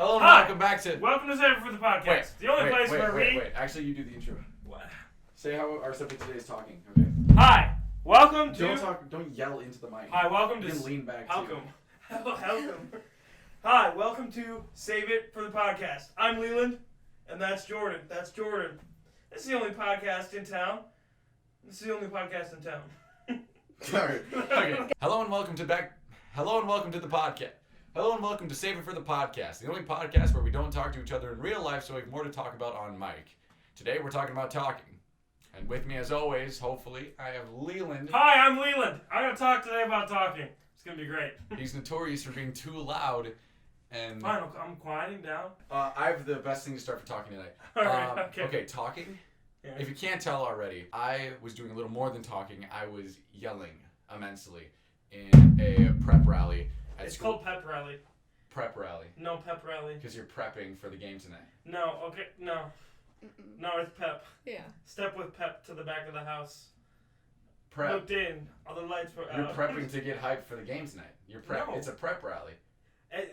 Hello and Hi. welcome back to... Welcome to Savor for the Podcast. The only place where we... Wait. Actually, you do the intro. What? Say how our subject today is talking, okay? Hi. Welcome to... Don't yell into the mic. Hi, welcome to... You can lean back, Welcome. Welcome. Hi, welcome to Save It for the Podcast. I'm Leland, and that's Jordan. This is the only podcast in town. Sorry. Okay. Hello and welcome to the podcast. Hello and welcome to Save It for the Podcast, the only podcast where we don't talk to each other in real life so we have more to talk about on mic. Today we're talking about talking. And with me as always, hopefully, I have Leland. Hi, I'm Leland. I'm going to talk today about talking. It's going to be great. He's notorious for being too loud. And Fine, I'm quieting down. I have the best thing to start for talking tonight. Alright, okay. Okay, talking. Yeah. If you can't tell already, I was doing a little more than talking. I was yelling immensely in a prep rally at It's school. called pep rally. Prep rally. No, pep rally. Because you're prepping for the game tonight. No, okay, no. No, it's pep. Yeah. Step with pep to the back of the house. Prep. Looked in. All the lights were You're out. prepping to get hyped for the game tonight. You're prep. No. It's a prep rally.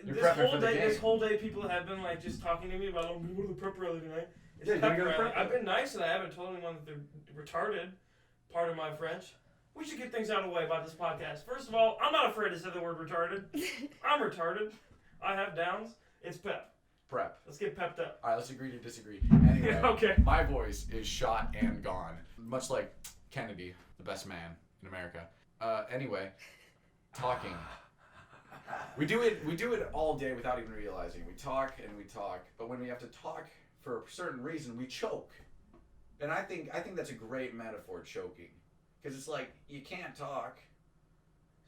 You're This prepping whole for the day, game. this whole day, people have been like just talking to me about, oh, we go to the prep rally tonight. It's Yeah, you're pep gonna go to rally. prep I've been nice and I haven't told anyone that they're retarded. Pardon my French. We should get things out of the way about this podcast. First of all, I'm not afraid to say the word retarded. I'm retarded. I have downs. It's pep. Prep. Let's get pepped up. All right, let's agree to disagree. Anyway, Okay. my voice is shot and gone. Much like Kennedy, the best man in America. Anyway, talking. We do it all day without even realizing. We talk and we talk, but when we have to talk for a certain reason, we choke. And I think that's a great metaphor, choking, because it's like you can't talk.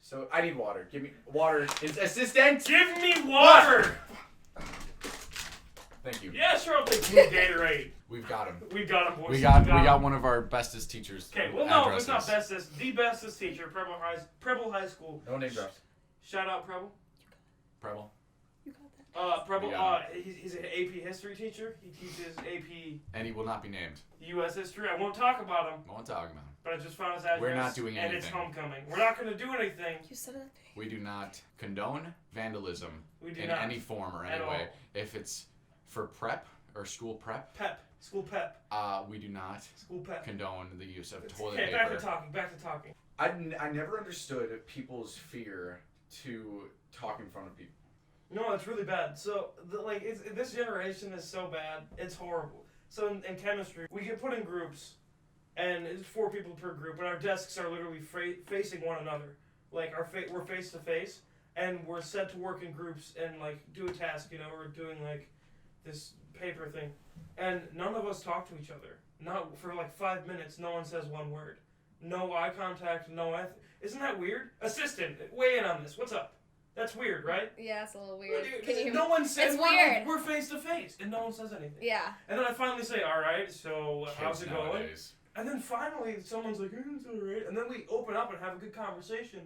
So I need water. Give me water, assistant. Give me water! Thank you. Yeah, sure, I'll take blue Gatorade. We've got him. We got him, boys. We got one of our bestest teachers. Okay, well, no, addresses. it's not bestest. The bestest teacher, Preble High School. No name drops. Shout out, Preble. Preble. You got that. Preble, Yeah. he's an AP history teacher. He teaches AP And he will not be named. U.S. history. I won't talk about him, I won't talk about him. but I just found his address. We're not doing And it's anything. homecoming. We're not going to do anything. You said it. We do not condone vandalism We do in not. any form or At any way. all. If it's for prep or school prep, Pep. School pep. we do not School pep. condone the use of toilet Okay, paper. back to talking. I never understood people's fear to talk in front of people. No, it's really bad. So, this generation is so bad. It's horrible. So, in chemistry, we get put in groups, and it's 4 people per group, and our desks are literally facing one another. Like, we're face to face, and we're set to work in groups and, like, do a task, we're doing, like, this paper thing. And none of us talk to each other. Not for, like, 5 minutes, no one says one word. No eye contact, Isn't that weird? Assistant, weigh in on this. What's up? That's weird, right? Yeah, it's a little weird. Dude, Can you? no one says It's we're, weird. we're face to face, and no one says anything. Yeah. And then I finally say, "All right, so how's Kids it going?" nowadays. And then finally, someone's like, "It's all right." And then we open up and have a good conversation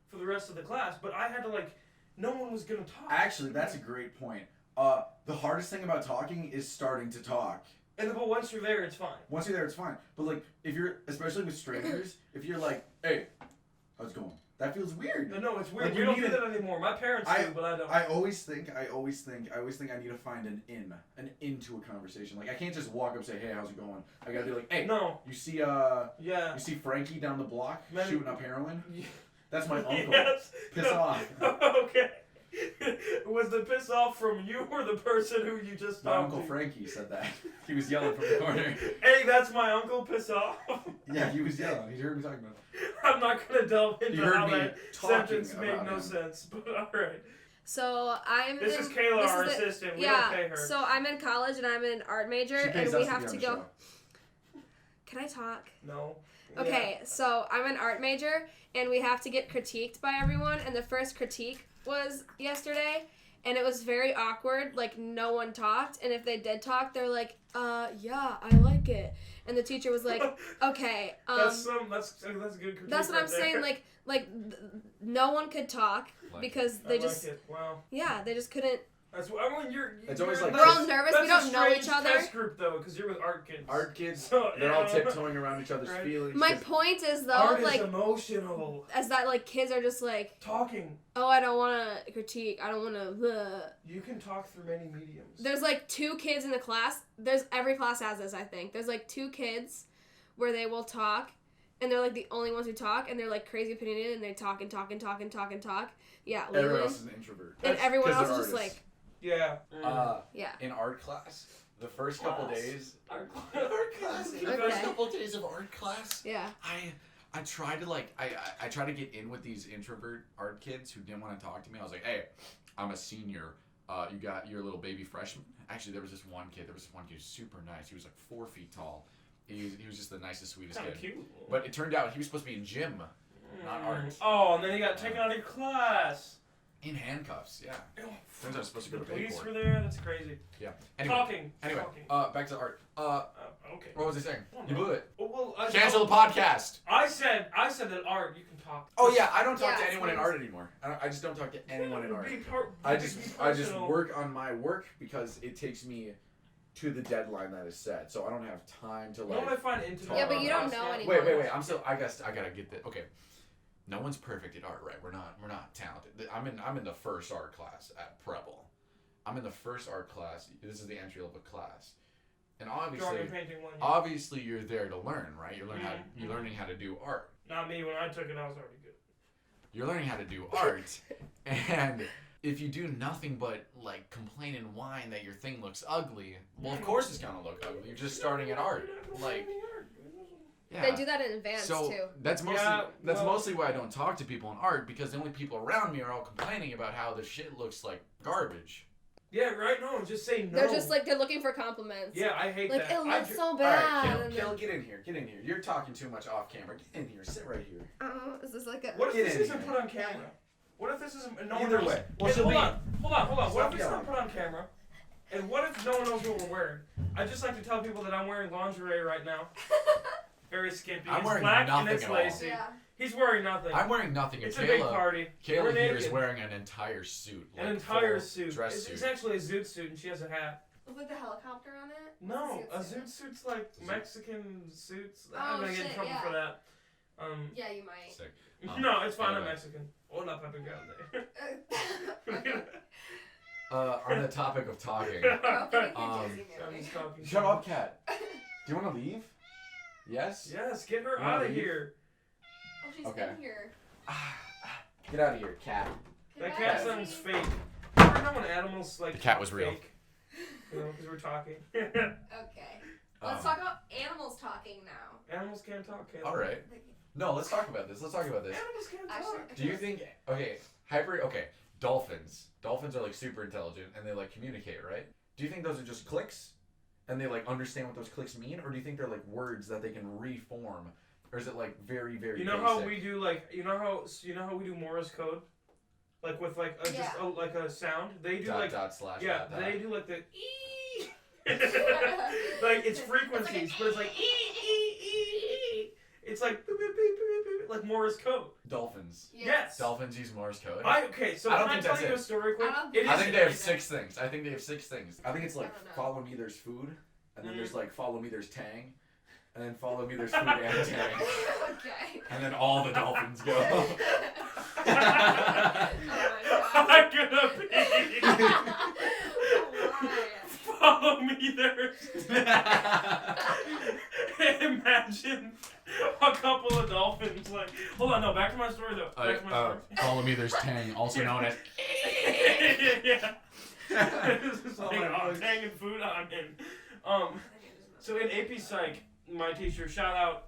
for the rest of the class. But I had to no one was gonna talk. Actually, that's a great point. The hardest thing about talking is starting to talk. But once you're there, it's fine. Once you're there, it's fine. But if you're, especially with strangers, if you're like, "Hey, how's it going?" That feels weird. No, it's weird. Like, We you don't do need that anymore. My parents do, but I don't. I always think I need to find an into a conversation. Like I can't just walk up and say, "Hey, how's it going?" I gotta be like, "Hey, No. you see Yeah. you see Frankie down the block Man- shooting up heroin? That's my uncle. Yes. Piss off." Okay. Was the piss off from you or the person who you just My talked uncle to? Frankie said that. He was yelling from the corner. Hey, that's my uncle, piss off. Yeah, he was yelling. He heard me talking about it. I'm not gonna delve into You heard how me that talking sentence made about no him. sense, but alright. So I'm. This in, is Kayla, this our is the- assistant. We yeah. don't pay her. So I'm in college and I'm an art major, She and pays we us have be to on the go. show. Can I talk? No. Okay, so I'm an art major, and we have to get critiqued by everyone, and the first critique was yesterday, and it was very awkward, like, no one talked, and if they did talk, they're like, yeah, I like it, and the teacher was like, okay, That's good critique. that's what right I'm saying, there. no one could talk, Like because I they like just, it. Wow. yeah, they just couldn't That's what I mean. It's always like We're all kids- nervous. That's We don't a know each strange other. Test group though, because you're with art kids. Art kids, So, they're all yeah. tiptoeing around each other's Right. feelings. My 'cause point is though, Art like, is emotional. as that like kids are just like, Talking. oh, I don't want to critique. I don't want to. You can talk through many mediums. There's like 2 kids in the class. Every class has this, I think. There's like 2 kids where they will talk, and they're like the only ones who talk, and they're like crazy opinionated, and they talk and talk and talk and talk and talk. Yeah, everyone Leland. else is an introvert. And everyone 'cause else they're is just artists. like, Yeah. yeah. In art class, the first couple days. Art Art class. The Okay. first couple days of art class. Yeah. I tried to like I tried to get in with these introvert art kids who didn't want to talk to me. I was like, hey, I'm a senior. You got your little baby freshman. Actually, there was this one kid. Who's super nice. He was like 4 feet tall. He was just the nicest, sweetest Kind kid. of cute. But it turned out he was supposed to be in gym, not art. Oh, and then he got taken out of class. In handcuffs. Yeah. Oh, Turns out I'm supposed to go the to police Bayport. were there. That's crazy. Yeah. Anyway. Talking. Back to art. Okay. What was I saying? Oh, You no. blew it. Well, Cancel the podcast. I said that art you can talk. Oh yeah, I don't talk Yeah, to it's anyone in nice. art anymore. I just don't talk to anyone in art. I just work on my work because it takes me to the deadline that is set, so I don't have time to You know what I like. find intimate? Yeah, but about you don't us know now? anyone. Wait. I gotta get this. Okay. No one's perfect at art, right? We're not talented. I'm in the first art class at Preble. I'm in the first art class. This is the entry level class, and Drawing obviously, and painting one. you're there to learn, right? You're learning how to do art. Not me. When I took it, I was already good. You're learning how to do art, and if you do nothing but like complain and whine that your thing looks ugly, well, of course it's gonna look ugly. You're just starting at art, like. Yeah. They do that in advance So too. that's mostly Yeah, well- mostly why I don't talk to people in art, because the only people around me are all complaining about how the shit looks like garbage. Yeah, right. No, just say no. They're just like they're looking for compliments. Yeah, I hate Like that. it looks so All bad. right, and Kill, then- get in here. Get in here. You're talking too much off camera. Get in here. Sit right here. Is this like a? What if Get this in isn't here. put on camera? What if this isn't? No one Either knows. way. Well, Hey, she'll hold be- on. What Stop if it's not yelling. put on camera? And what if no one knows what we're wearing? I just like to tell people that I'm wearing lingerie right now. Very skimpy. I'm it's wearing black nothing and it's at all. lacy. Yeah. He's wearing nothing. I'm wearing nothing. It's and a big party. Kayla We're here is naked. wearing an entire suit. An like entire full suit. Dress It's, suit. it's actually a zoot suit, and she has a hat. With the helicopter on it? No, a Zoot zoot suit's like Zoot. Mexican suits. Oh, I'm gonna get in shit, trouble yeah. for that. Yeah, you might. Sick. No, it's fine. I'm anyway. Mexican. Hola, Pepe Grande. Okay. On the topic of talking. Okay, I'm continue. just talking. Shut up, Kat. Do you want to leave? Yes. Yes, get her You wanna out of leave? here. Oh, she's Okay. in here. Get out of here, Kat. That Goodbye, cat Rosie. sounds fake. You ever know when animals like The cat was real. fake? You know, because we're talking. Okay. Let's Um, talk about animals talking now. Animals can't talk. Caleb. All right. No, let's talk about this. Animals can't Actually, talk. Do you think? Okay, dolphins. Dolphins are like super intelligent and they like communicate, right? Do you think those are just clicks, and they like understand what those clicks mean, or do you think they're like words that they can reform, or is it like very very? You know basic? how we do like you know how we do Morse code, like with like a, Yeah. like a sound. They do dot like dot slash yeah. dot, dot. They do like the e. Like it's frequencies, but it's like e. It's like beep, beep, beep, beep, beep, like Morse code. Dolphins. Yes. Dolphins use Morse code. Okay, so I don't can I think tell that's you a it. story quick? I don't It think I is think they have everything. 6 things. I think it's like I don't know. Follow me, there's food, and then Mm. there's like follow me, there's Tang, and then follow me, there's food and Tang, Okay. and then all the dolphins go. Oh my I'm gonna be. god. Follow me there. Imagine a couple of dolphins like. Hold on, no. Back to my story though. Back to my story. Follow me, there's Tang, also known as. Yeah. This is like, Oh my oh, God. hanging food on in. So in AP Psych, my teacher, shout out.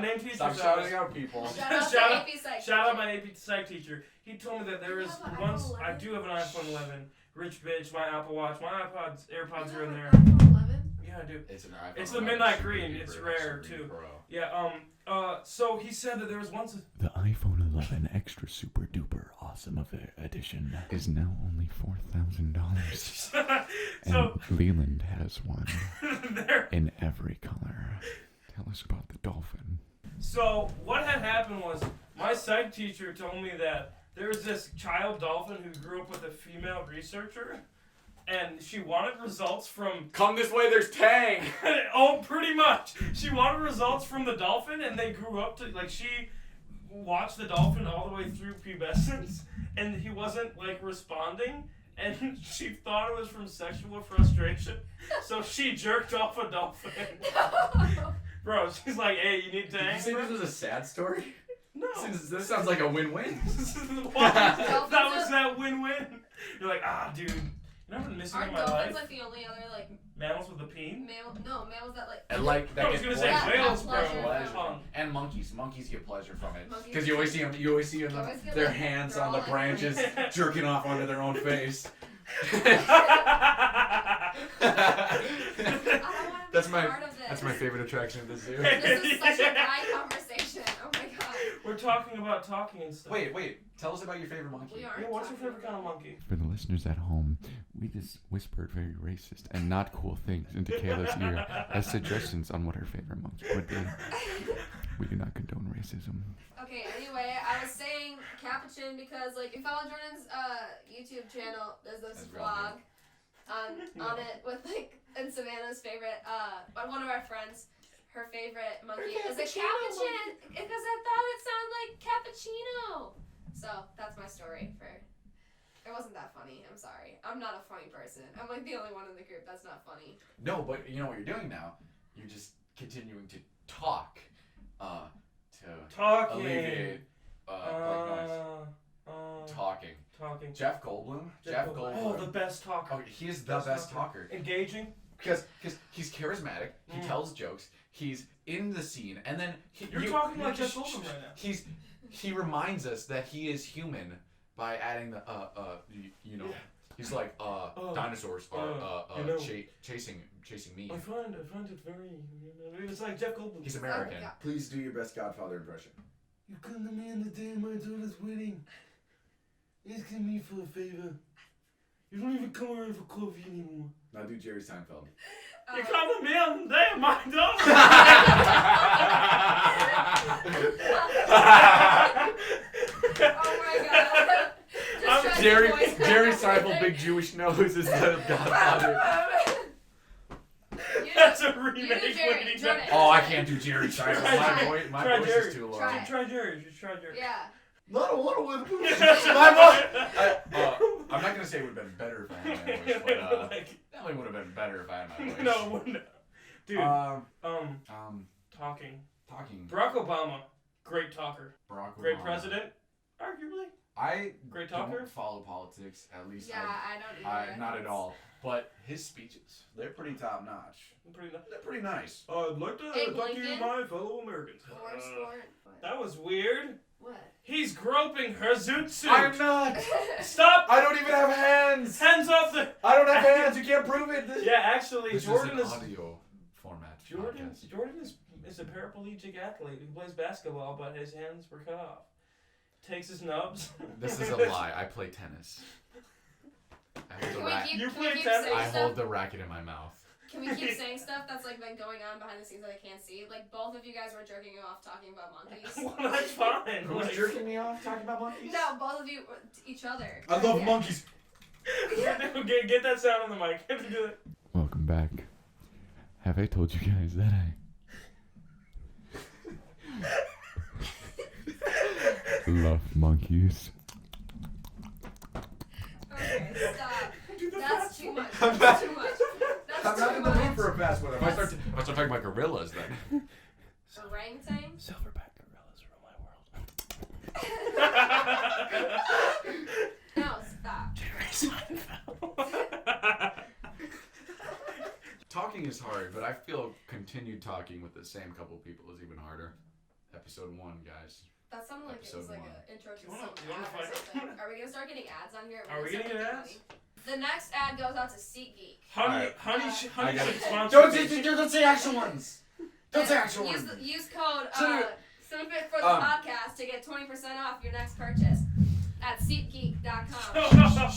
Name teacher. Stop shouting out people. Shout out Shout to out- AP Psych. Shout out my AP Psych teacher. He told me that there You is have an once. iPhone I 11? do have an iPhone 11. Rich bitch, my Apple Watch, my AirPods are in there. iPhone 11? Yeah, I do. It's an iPhone. It's the 11 midnight Super green. Duper It's Extra rare, Green too. Pro. Yeah. So he said that there was once. The iPhone 11 Extra Super Duper Awesome Edition is now only $4,000. So And Leland has one there. in every color. Tell us about the dolphin. So what had happened was my psych teacher told me that There was this child dolphin who grew up with a female researcher, and she wanted results from. Come this way, there's Tang! Oh, pretty much. She wanted results from the dolphin, and they grew up to she watched the dolphin all the way through pubescence, and he wasn't responding, and she thought it was from sexual frustration, so she jerked off a dolphin. No. Bro, she's like, "Hey, you need Did Tang?" you say bro?" this was a sad story? No. This sounds like a win-win. That was that win-win. You're like, dude, you know what I've been missing Aren't in my dolphins life? the only other Mammals with a peen? mammals that And that I was get gonna say Yeah, whales, bro. pleasure. Tongue. And monkeys get pleasure from it. Monkeys Because you always see them. You always see them. always get, Their like, hands they're on all, the like, branches, jerking off onto their own face. That's my part of this. that's my favorite attraction of the zoo. This is such a guy conversation. Oh my god. We're talking about talking and stuff. Wait. Tell us about your favorite monkey. We are. Yeah, what's your favorite kind of monkey? For the listeners at home, we just whispered very racist and not cool things into Kayla's ear as suggestions on what her favorite monkey would be. We do not condone racism. Okay, anyway, I was saying Capuchin because if you follow Jordan's YouTube channel, there's this That's real vlog on it with and Savannah's favorite one of our friends, her favorite monkey is a Capuchin because I thought it sounded like cappuccino. So that's my story for. It wasn't that funny. I'm sorry. I'm not a funny person. I'm the only one in the group that's not funny. No, but you know what you're doing now? You're just continuing to talk, to Talking. alleviate white noise. Talking. Jeff Goldblum. Oh, the best talker. Oh, he is the best talker. Engaging. Because he's charismatic. He Mm. tells jokes. He's in the scene, and then You're talking like Jeff Goldblum right now. He reminds us that he is human by adding the He's like dinosaurs are chasing me. I find it very. It's like Jeff Goldblum. He's American. Yeah. Please do your best Godfather impression. You come to me on the day of my daughter's wedding, asking me for a favor. You don't even come around for coffee anymore. Now do Jerry Seinfeld. You come to me on the day of my daughter. Oh my god. Just try to Jerry voice Jerry that. Seinfeld, big Jewish nose is the Godfather. That's a You do remake. Jerry, ladies Jordan. and Oh, I can't do Jerry Seinfeld. Try My Try voice Jerry. is too low. Try. Try Jerry. Just try Jerry. Yeah. Not a little one. I'm not gonna say it would have been better if I had my voice, but definitely would have been better if I had my voice. No, it wouldn't. Dude. Talking. Talking. Barack Obama, great talker, Barack great Obama. president, arguably. I Great talker? don't follow politics, at least Yeah, I don't either. not at all. But his speeches, They're pretty top notch. they're pretty nice. I'd like to Hey, talk to you, Blinken? my fellow Americans. What? That was weird. What? He's groping her zoot suit. I'm not. Stop! I don't even have hands. Hands off the. I don't have hands. You can't prove it. Yeah, actually, This Jordan is is. an audio format. Jordan podcast. is a paraplegic athlete who plays basketball, but his hands were cut off. Takes his nubs. This is a lie. I play tennis. I hold the Can we racket. keep, You can we play keep tennis? saying I stuff? hold the racket in my mouth. Can we keep saying stuff that's been going on behind the scenes that I can't see? Both of you guys were jerking off talking about monkeys. Well, that's fine. Who's Like- jerking me off talking about monkeys? No, both of you, each other. I love Yeah. monkeys. Get that sound on the mic. Do it. Welcome back. Have I told you guys that I love monkeys? Okay, stop. Do the That's fast too one. much. I'm That's too much. That's I'm not too in the mood much. for a fast one. If I start talking about gorillas, then. Orangutan? Silverback gorillas rule my world. No, stop. Talking is hard, but I feel continued talking with the same couple people is even harder. Episode 1, guys. That sounded like it was Episode like one. an intro to You wanna- some you wanna ad or fight? something. Are we gonna start getting ads on here? Are we gonna get ads? The next ad goes out to SeatGeek. Honey, Alright. honey got should it. sponsor Don't this. say actual ones. Don't say actual use, ones. use code So- Snippet for the podcast to get 20% off your next purchase at SeatGeek.com.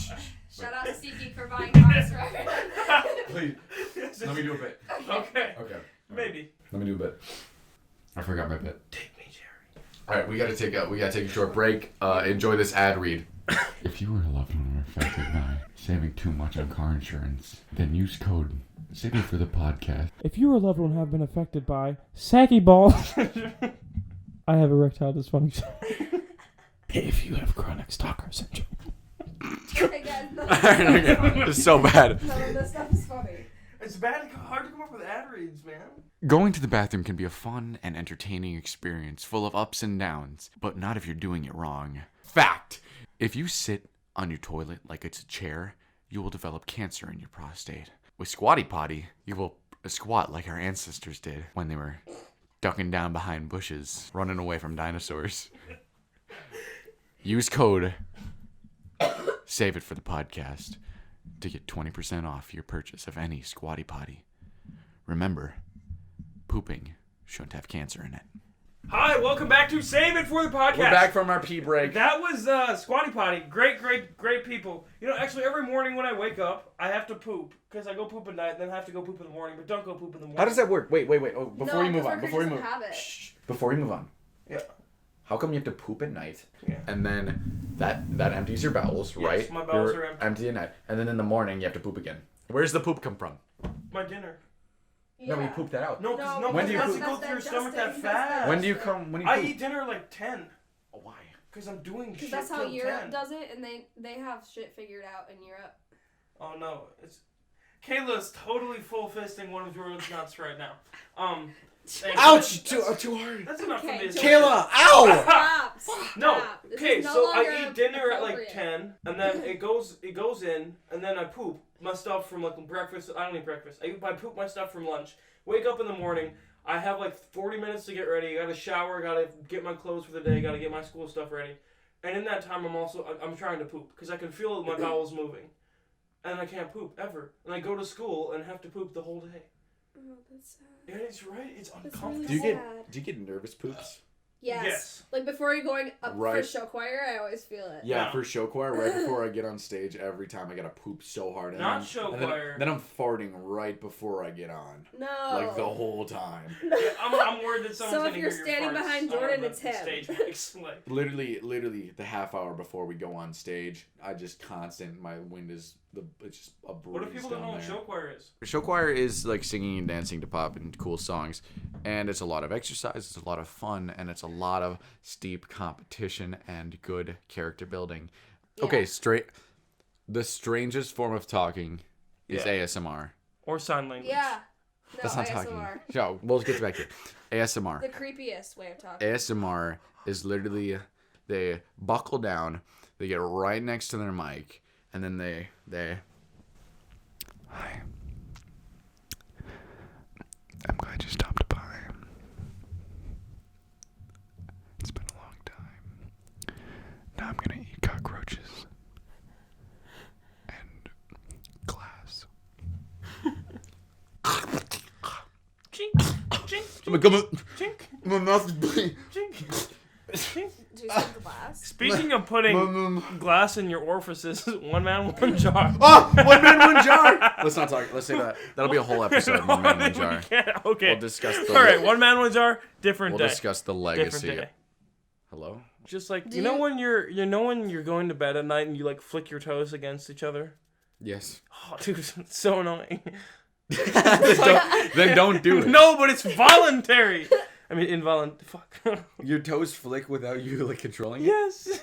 Shout out to SeatGeek for buying cars for everyone. Please, let me do a bit. Okay, Okay. maybe. Let me do a bit. I forgot my bit. Take me, Jerry. All right, we gotta take a short break. Enjoy this ad read. If you or a loved one are affected by saving too much on car insurance, then use code City for the podcast. If you or a loved one have been affected by saggy balls, I have erectile dysfunction. If you have chronic stalker syndrome. Okay, guys, no, It's so bad. none of this stuff is funny. It's hard to come up with ad reads, man. Going to the bathroom can be a fun and entertaining experience full of ups and downs, but not if you're doing it wrong. Fact! If you sit on your toilet like it's a chair, you will develop cancer in your prostate. With Squatty Potty, you will squat like our ancestors did when they were ducking down behind bushes, running away from dinosaurs. Use code Save It for the podcast to get 20% off your purchase of any Squatty Potty. Remember, pooping shouldn't have cancer in it. Hi, welcome back to Save It for the Podcast. We're back from our pee break. That was Squatty Potty. Great people. You know, actually, every morning when I wake up, I have to poop. Because I go poop at night, then I have to go poop in the morning. But don't go poop in the morning. How does that work? Wait. Oh, before you move on. Before you move on. Yeah. How come you have to poop at night? Yeah. And then that empties your bowels, Yes, right? my bowels You're are empty. empty at night. And then in the morning, you have to poop again. Where's the poop come from? My dinner. No, you poop that out. No, because No, when do you it has poop? to go through your stomach that fast. When do you poop? I eat dinner at like 10. Why? Because I'm doing shit Because that's how till Europe 10. does it, and they have shit figured out in Europe. Oh no, it's Kayla's totally full fisting one of Jordan's nuts right now. Thanks. Ouch! Too hard. That's enough Okay, for me. Kayla, ow! Stop! No. Stop. This Okay, is no so I longer eat dinner at like appropriate. 10, and then it goes in, and then I poop my stuff from like breakfast. I don't eat breakfast. I poop my stuff from lunch. Wake up in the morning. I have like 40 minutes to get ready. Gotta shower. Gotta get my clothes for the day. Gotta get my school stuff ready. And in that time, I'm trying to poop because I can feel my bowels moving, and I can't poop ever. And I go to school and have to poop the whole day. Oh, that's sad. Yeah, it's right. It's That's uncomfortable. really sad. Do you get nervous poops? Yes. Like before you're going up Right. for show choir, I always feel it. Yeah, No. for show choir, right before I get on stage, every time I gotta poop so hard. And Not then, show and then- choir. Then I'm farting right before I get on. No. Like the whole time. Yeah, I'm worried that someone's So if gonna you're hear your standing farts behind on Jordan, the it's him. Stage mix. Like, Literally the half hour before we go on stage, I just my wind is it's just a breeze what if people don't know down what there. show choir is? Show choir is like singing and dancing to pop and cool songs, and it's a lot of exercise, it's a lot of fun, and it's a lot of steep competition and good character building. Yeah. Okay, the strangest form of talking is Yeah. ASMR. Or sign language. Yeah. No, That's not ASMR. talking. So we'll get back to it. ASMR. The creepiest way of talking. ASMR is literally they buckle down, they get right next to their mic, and then they hi. I'm glad you stopped by. It's been a long time. Now I'm gonna eat cockroaches and glass. Chink, chink, chink, My mouth is bleeding. chink, chink. Do you have glass? Speaking of putting glass in your orifices, one man, one jar. Oh, one man, one jar. Let's not talk. Let's say that. That'll be a whole episode. One man, one jar. Okay. We'll discuss the. All right, one man, one jar. Different We'll day. discuss the Different legacy. day. Hello. Just like Do you know you- when you're going to bed at night and you like flick your toes against each other. Yes. Oh, dude, it's so annoying. Then don't do it. No, but it's voluntary. I mean, involuntary. Fuck. Your toes flick without you like controlling it. Yes.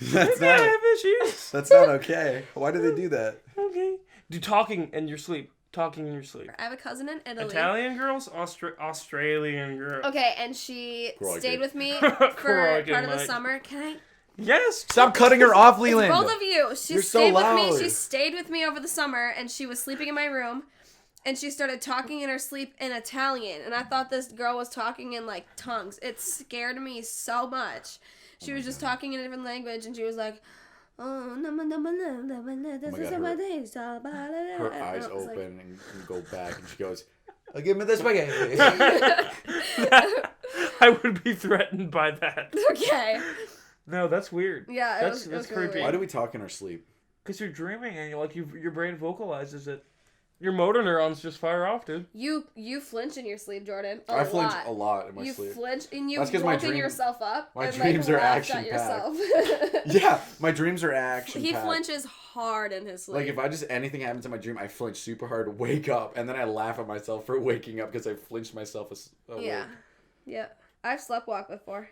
That's I have issues. That's not okay. Why do they do that? Okay. Do talking in your sleep. Talking in your sleep. I have a cousin in Italy. Italian girls, Australian girls. Okay, and she Crikey. stayed with me for Crikey, part of the mate. summer. Can I? Yes. Stop cutting her off, Leland. Both of you. She You're so stayed with me. loud. She stayed with me over the summer, and she was sleeping in my room, and she started talking in her sleep in Italian, and I thought this girl was talking in like tongues. It scared me so much. She was just talking in a different language, and she was like, "Oh, this is God, my her- day." Her And eyes I was like- open and go back, and she goes, "Give me this spaghetti." I would be threatened by that. Okay. No, that's weird. Yeah, That's it was creepy. really Why weird. do we talk in our sleep? Because you're dreaming and your brain vocalizes it. Your motor neurons just fire off, dude. You flinch in your sleep, Jordan. I flinch a lot in my You sleep. flinch and you That's 'cause my woken dream- yourself up. my and, dreams are laughed at action-packed. yourself. Yeah, my dreams are action. He flinches hard in his sleep. Like if I just anything happens in my dream, I flinch super hard, wake up, and then I laugh at myself for waking up because I flinched myself. Awake. Yeah. I've sleptwalked before.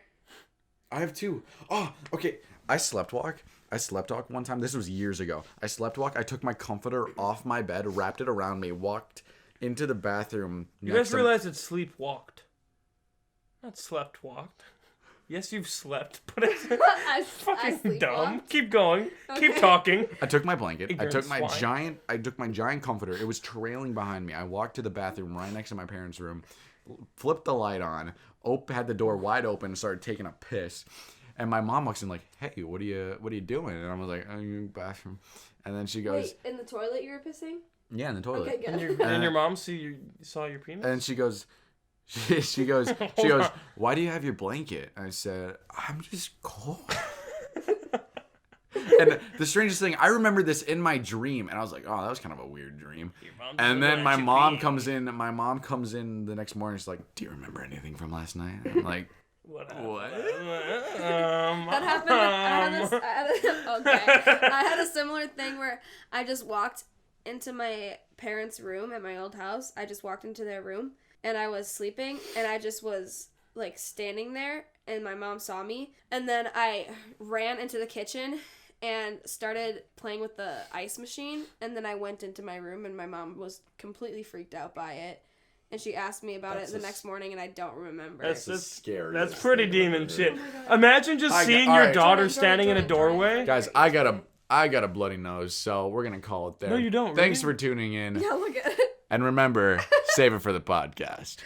I have two. Oh, okay. I slept walk one time. This was years ago. I slept walk. I took my comforter off my bed, wrapped it around me, walked into the bathroom. You guys realize it's sleepwalked, not slept walked. Yes, you've slept, but it's I fucking dumb. sleepwalked. Keep going. Keep Okay. talking. I took my blanket. I Ignorant took my swine. giant comforter. It was trailing behind me. I walked to the bathroom right next to my parents' room, flipped the light on, had the door wide open, and started taking a piss. And my mom walks in like, "Hey, what are you doing?" And I was like, "Oh, you in the bathroom." And then she goes, Wait, in the toilet you were pissing? "Yeah, in the toilet." Okay, And good. your mom saw your penis? And she goes, she goes, Hold on. "Why do you have your blanket?" I said, "I'm just cold." And the strangest thing, I remember this in my dream, and I was like, "Oh, that was kind of a weird dream." Your mom's And looking then at my your mom penis. comes in. My mom comes in the next morning. She's like, "Do you remember anything from last night?" I'm like, What? What? That happened. I had a similar thing where I just walked into my parents' room at my old house. I just walked into their room and I was sleeping and I just was like standing there and my mom saw me and then I ran into the kitchen and started playing with the ice machine and then I went into my room and my mom was completely freaked out by it. And she asked me about it the next morning, and I don't remember. That's That's scary. That's pretty demon Oh shit. Imagine just seeing your alright. daughter Jordan, standing in a Jordan, doorway. guys, I got a bloody nose, so we're gonna call it there. No, you don't, Thanks really? for tuning in, Yeah, look at it. and remember, save it for the podcast.